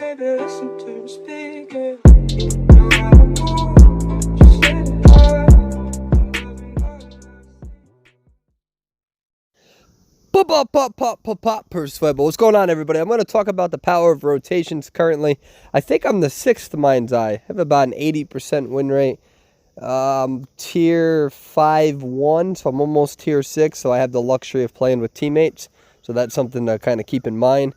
Baby, listen to me speak, yeah. No matter what, just let it go. Persuable. What's going on, everybody? I'm going to talk about the power of rotations currently. I think I'm the 6th Mind's Eye. I have about an 80% win rate. Tier 5-1, so I'm almost tier 6, so I have the luxury of playing with teammates. So that's something to kind of keep in mind.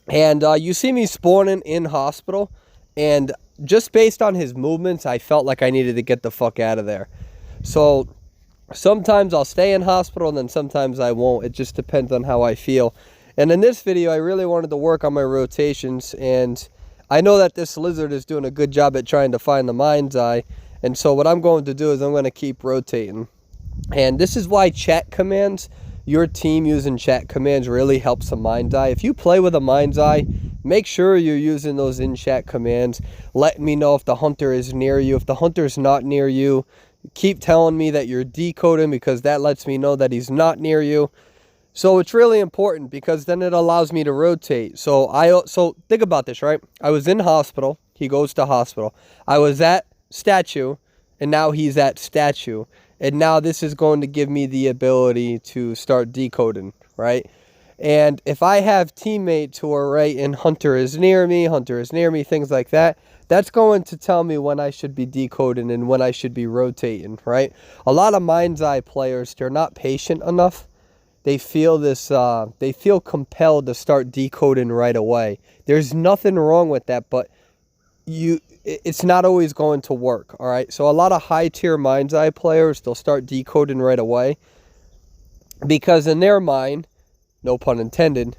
And you see me spawning in hospital, and just based on his movements, I felt like I needed to get the fuck out of there. So sometimes I'll stay in hospital, and then sometimes I won't. It just depends on how I feel. And in this video, I really wanted to work on my rotations, and I know that this lizard is doing a good job at trying to find the Mind's Eye. And so what I'm going to do is I'm going to keep rotating. And this is why chat commands, your team using chat commands really helps a Mind's Eye. If you play with a Mind's Eye, make sure you're using those in-chat commands. Let me know if the hunter is near you. If the hunter is not near you, keep telling me that you're decoding, because that lets me know that he's not near you. So it's really important, because then it allows me to rotate. So think about this, right? I was in hospital. He goes to hospital. I was at statue, and now he's at statue. And now this is going to give me the ability to start decoding, right? And if I have teammates who are right and hunter is near me, things like that, that's going to tell me when I should be decoding and when I should be rotating, right? A lot of Mind's Eye players, they're not patient enough. They feel they feel compelled to start decoding right away. There's nothing wrong with that, but it's not always going to work, all right? So a lot of high-tier Mind's Eye players, they'll start decoding right away, because in their mind, no pun intended,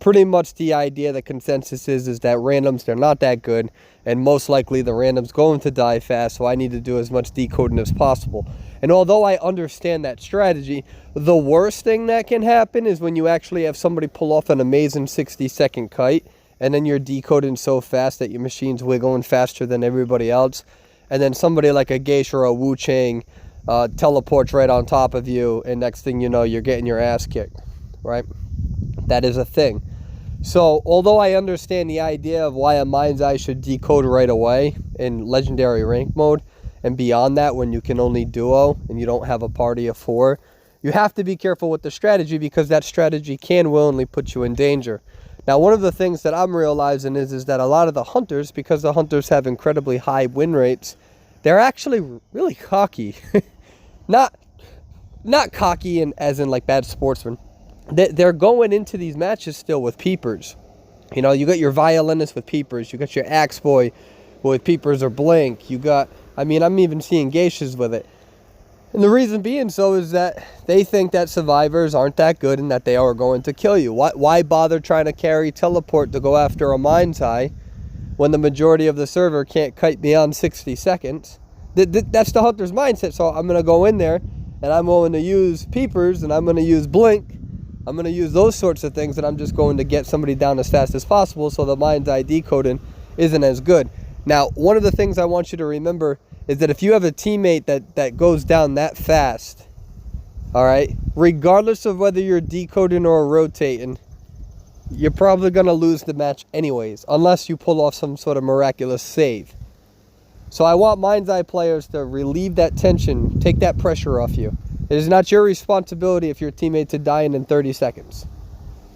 pretty much the idea, the consensus is that randoms, they're not that good, and most likely the random's going to die fast, so I need to do as much decoding as possible. And although I understand that strategy, the worst thing that can happen is when you actually have somebody pull off an amazing 60-second kite, and then you're decoding so fast that your machine's wiggling faster than everybody else, and then somebody like a Geisha or a Wu Chang teleports right on top of you, and next thing you know, you're getting your ass kicked, right? That is a thing. So although I understand the idea of why a Mind's Eye should decode right away in legendary rank mode, and beyond that when you can only duo and you don't have a party of 4, you have to be careful with the strategy, because that strategy can willingly put you in danger. Now, one of the things that I'm realizing is that a lot of the hunters, because the hunters have incredibly high win rates, they're actually really cocky. not cocky as in like bad sportsmen. They're going into these matches still with peepers. You know, you got your violinist with peepers. You got your axe boy with peepers or blink. You got, I mean, I'm even seeing geishas with it. And the reason being so is that they think that survivors aren't that good and that they are going to kill you. Why bother trying to carry teleport to go after a Mind's Eye when the majority of the server can't kite beyond 60 seconds? That's the hunter's mindset. So I'm going to go in there and I'm going to use peepers and I'm going to use blink. I'm going to use those sorts of things, and I'm just going to get somebody down as fast as possible, so the Mind's Eye decoding isn't as good. Now, one of the things I want you to remember is that if you have a teammate that goes down that fast, all right, regardless of whether you're decoding or rotating, you're probably going to lose the match anyways, unless you pull off some sort of miraculous save. So I want Mind's Eye players to relieve that tension, take that pressure off you. It is not your responsibility if your teammates are dying in 30 seconds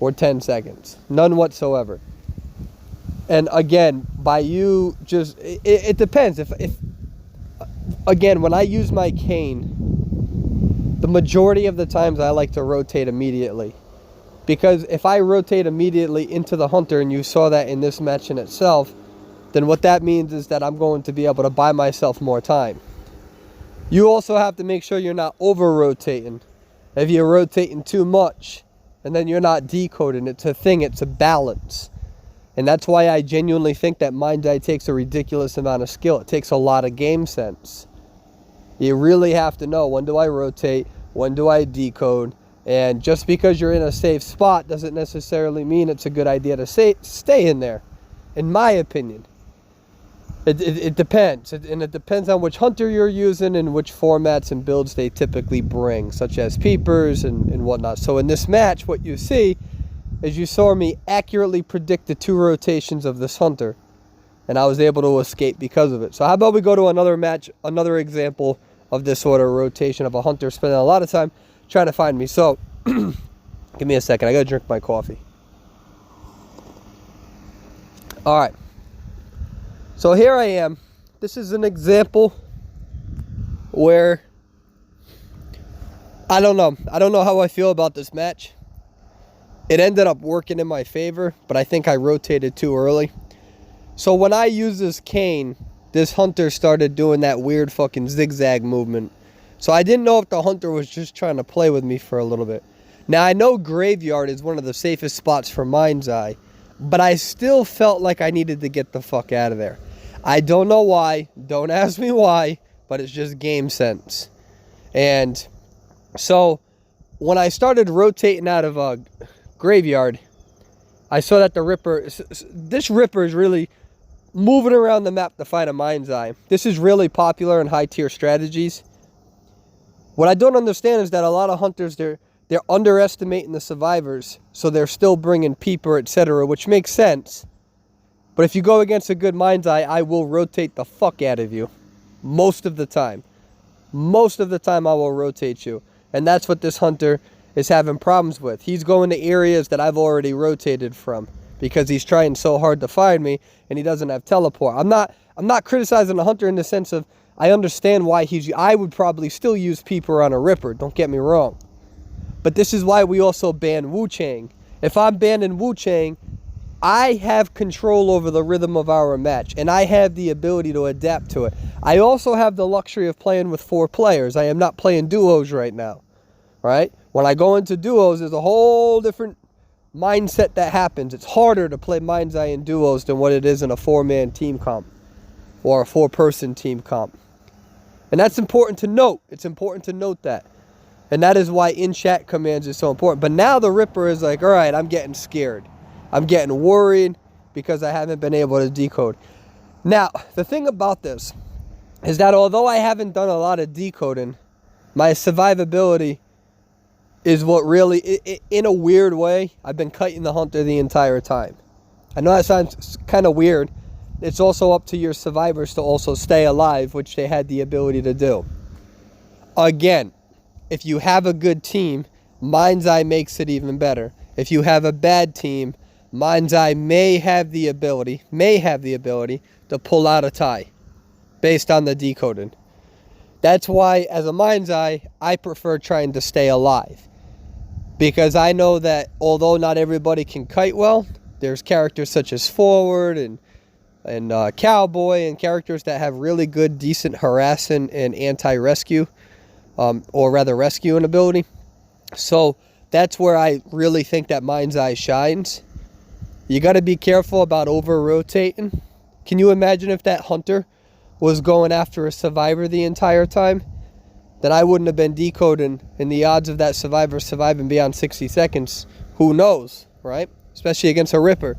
or 10 seconds. None whatsoever. And again, by you just, it depends. If again, when I use my cane, the majority of the times I like to rotate immediately. Because if I rotate immediately into the hunter, and you saw that in this match in itself, then what that means is that I'm going to be able to buy myself more time. You also have to make sure you're not over-rotating. If you're rotating too much, and then you're not decoding, it's a thing, it's a balance. And that's why I genuinely think that Mind's Eye takes a ridiculous amount of skill. It takes a lot of game sense. You really have to know, when do I rotate, when do I decode, and just because you're in a safe spot doesn't necessarily mean it's a good idea to stay in there, in my opinion. It depends, and it depends on which hunter you're using and which formats and builds they typically bring, such as peepers and whatnot. So in this match, what you see is you saw me accurately predict the 2 rotations of this hunter. And I was able to escape because of it. So how about we go to another match, another example of this sort of rotation of a hunter spending a lot of time trying to find me. So, give me a second. I got to drink my coffee. All right. So here I am. This is an example where I don't know. I don't know how I feel about this match. It ended up working in my favor, but I think I rotated too early. So when I used this cane, this hunter started doing that weird fucking zigzag movement. So I didn't know if the hunter was just trying to play with me for a little bit. Now I know graveyard is one of the safest spots for Mind's Eye, but I still felt like I needed to get the fuck out of there. I don't know why. Don't ask me why, but it's just game sense. And so when I started rotating out of a graveyard, I saw that this Ripper is really moving around the map to find a Mind's Eye. This is really popular in high tier strategies. What I don't understand is that a lot of hunters, they're underestimating the survivors, so they're still bringing Peeper, etc., which makes sense. But if you go against a good Mind's Eye, I will rotate the fuck out of you. Most of the time. Most of the time I will rotate you. And that's what this hunter is having problems with. He's going to areas that I've already rotated from because he's trying so hard to find me and he doesn't have teleport. I'm not criticizing the hunter in the sense of I understand why I would probably still use Peeper on a Ripper, don't get me wrong. But this is why we also ban Wu Chang. If I'm banning Wu Chang, I have control over the rhythm of our match, and I have the ability to adapt to it. I also have the luxury of playing with 4 players. I am not playing duos right now, right? When I go into duos, there's a whole different mindset that happens. It's harder to play Mind's Eye in duos than what it is in a 4-man team comp or a 4-person team comp. And that's important to note. It's important to note that. And that is why in-chat commands is so important. But now the Ripper is like, all right, I'm getting scared. I'm getting worried because I haven't been able to decode. Now, the thing about this is that although I haven't done a lot of decoding, my survivability is what really, in a weird way, I've been kiting the hunter the entire time. I know that sounds kind of weird. It's also up to your survivors to also stay alive, which they had the ability to do. Again, if you have a good team, Mind's Eye makes it even better. If you have a bad team, Mind's Eye may have the ability to pull out a tie based on the decoding. That's why, as a Mind's Eye, I prefer trying to stay alive. Because I know that although not everybody can kite well, there's characters such as Forward and Cowboy and characters that have really good, decent harassing and anti-rescue, or rather rescuing ability. So that's where I really think that Mind's Eye shines. You got to be careful about over-rotating. Can you imagine if that hunter was going after a survivor the entire time? Then I wouldn't have been decoding, and the odds of that survivor surviving beyond 60 seconds, who knows, right? Especially against a Ripper.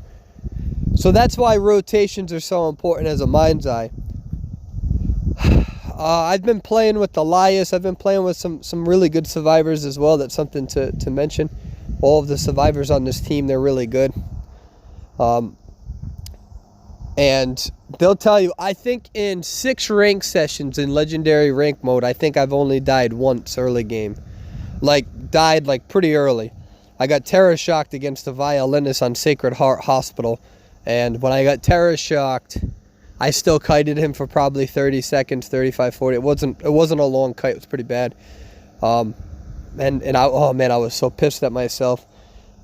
So that's why rotations are so important as a Mind's Eye. I've been playing with Elias. I've been playing with some really good survivors as well. That's something to mention. All of the survivors on this team, they're really good. And they'll tell you, I think in 6 rank sessions in legendary rank mode, I think I've only died once early game. Died pretty early. I got terror shocked against a violinist on Sacred Heart Hospital. And when I got terror shocked, I still kited him for probably 30 seconds, 35, 40. It wasn't a long kite. It was pretty bad. I was so pissed at myself.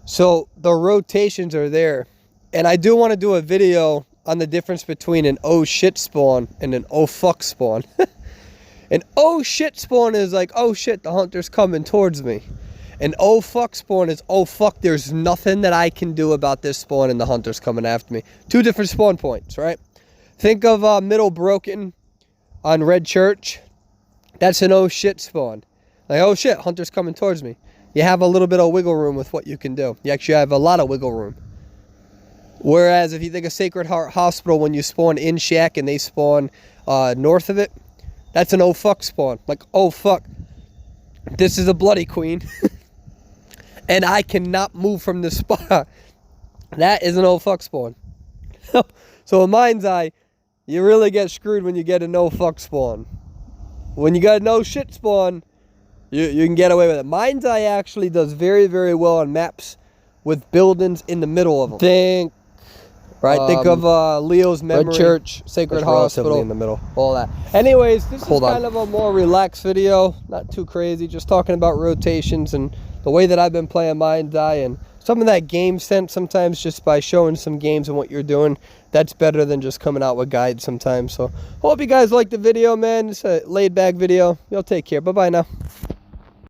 So the rotations are there. And I do want to do a video on the difference between an oh shit spawn and an oh fuck spawn. An oh shit spawn is like, oh shit, the hunter's coming towards me. An oh fuck spawn is, oh fuck, there's nothing that I can do about this spawn and the hunter's coming after me. 2 different spawn points, right? Think of Middle Broken on Red Church. That's an oh shit spawn. Like, oh shit, hunter's coming towards me. You have a little bit of wiggle room with what you can do. You actually have a lot of wiggle room. Whereas if you think of Sacred Heart Hospital, when you spawn in Shack and they spawn north of it, that's an oh fuck spawn. Like, oh fuck, this is a bloody queen. and I cannot move from this spot. That is an oh fuck spawn. So in Mind's Eye, you really get screwed when you get a no fuck spawn. When you got a no shit spawn, you can get away with it. Mind's Eye actually does very, very well on maps with buildings in the middle of them. Think of Leo's Memory, Red Church, Sacred Hospital, in the middle. all that. Anyways, this is kind of a more relaxed video, not too crazy, just talking about rotations and the way that I've been playing Mind's Eye and some of that game sense sometimes just by showing some games and what you're doing. That's better than just coming out with guides sometimes. So hope you guys liked the video, man. It's a laid back video. Y'all take care. Bye-bye now.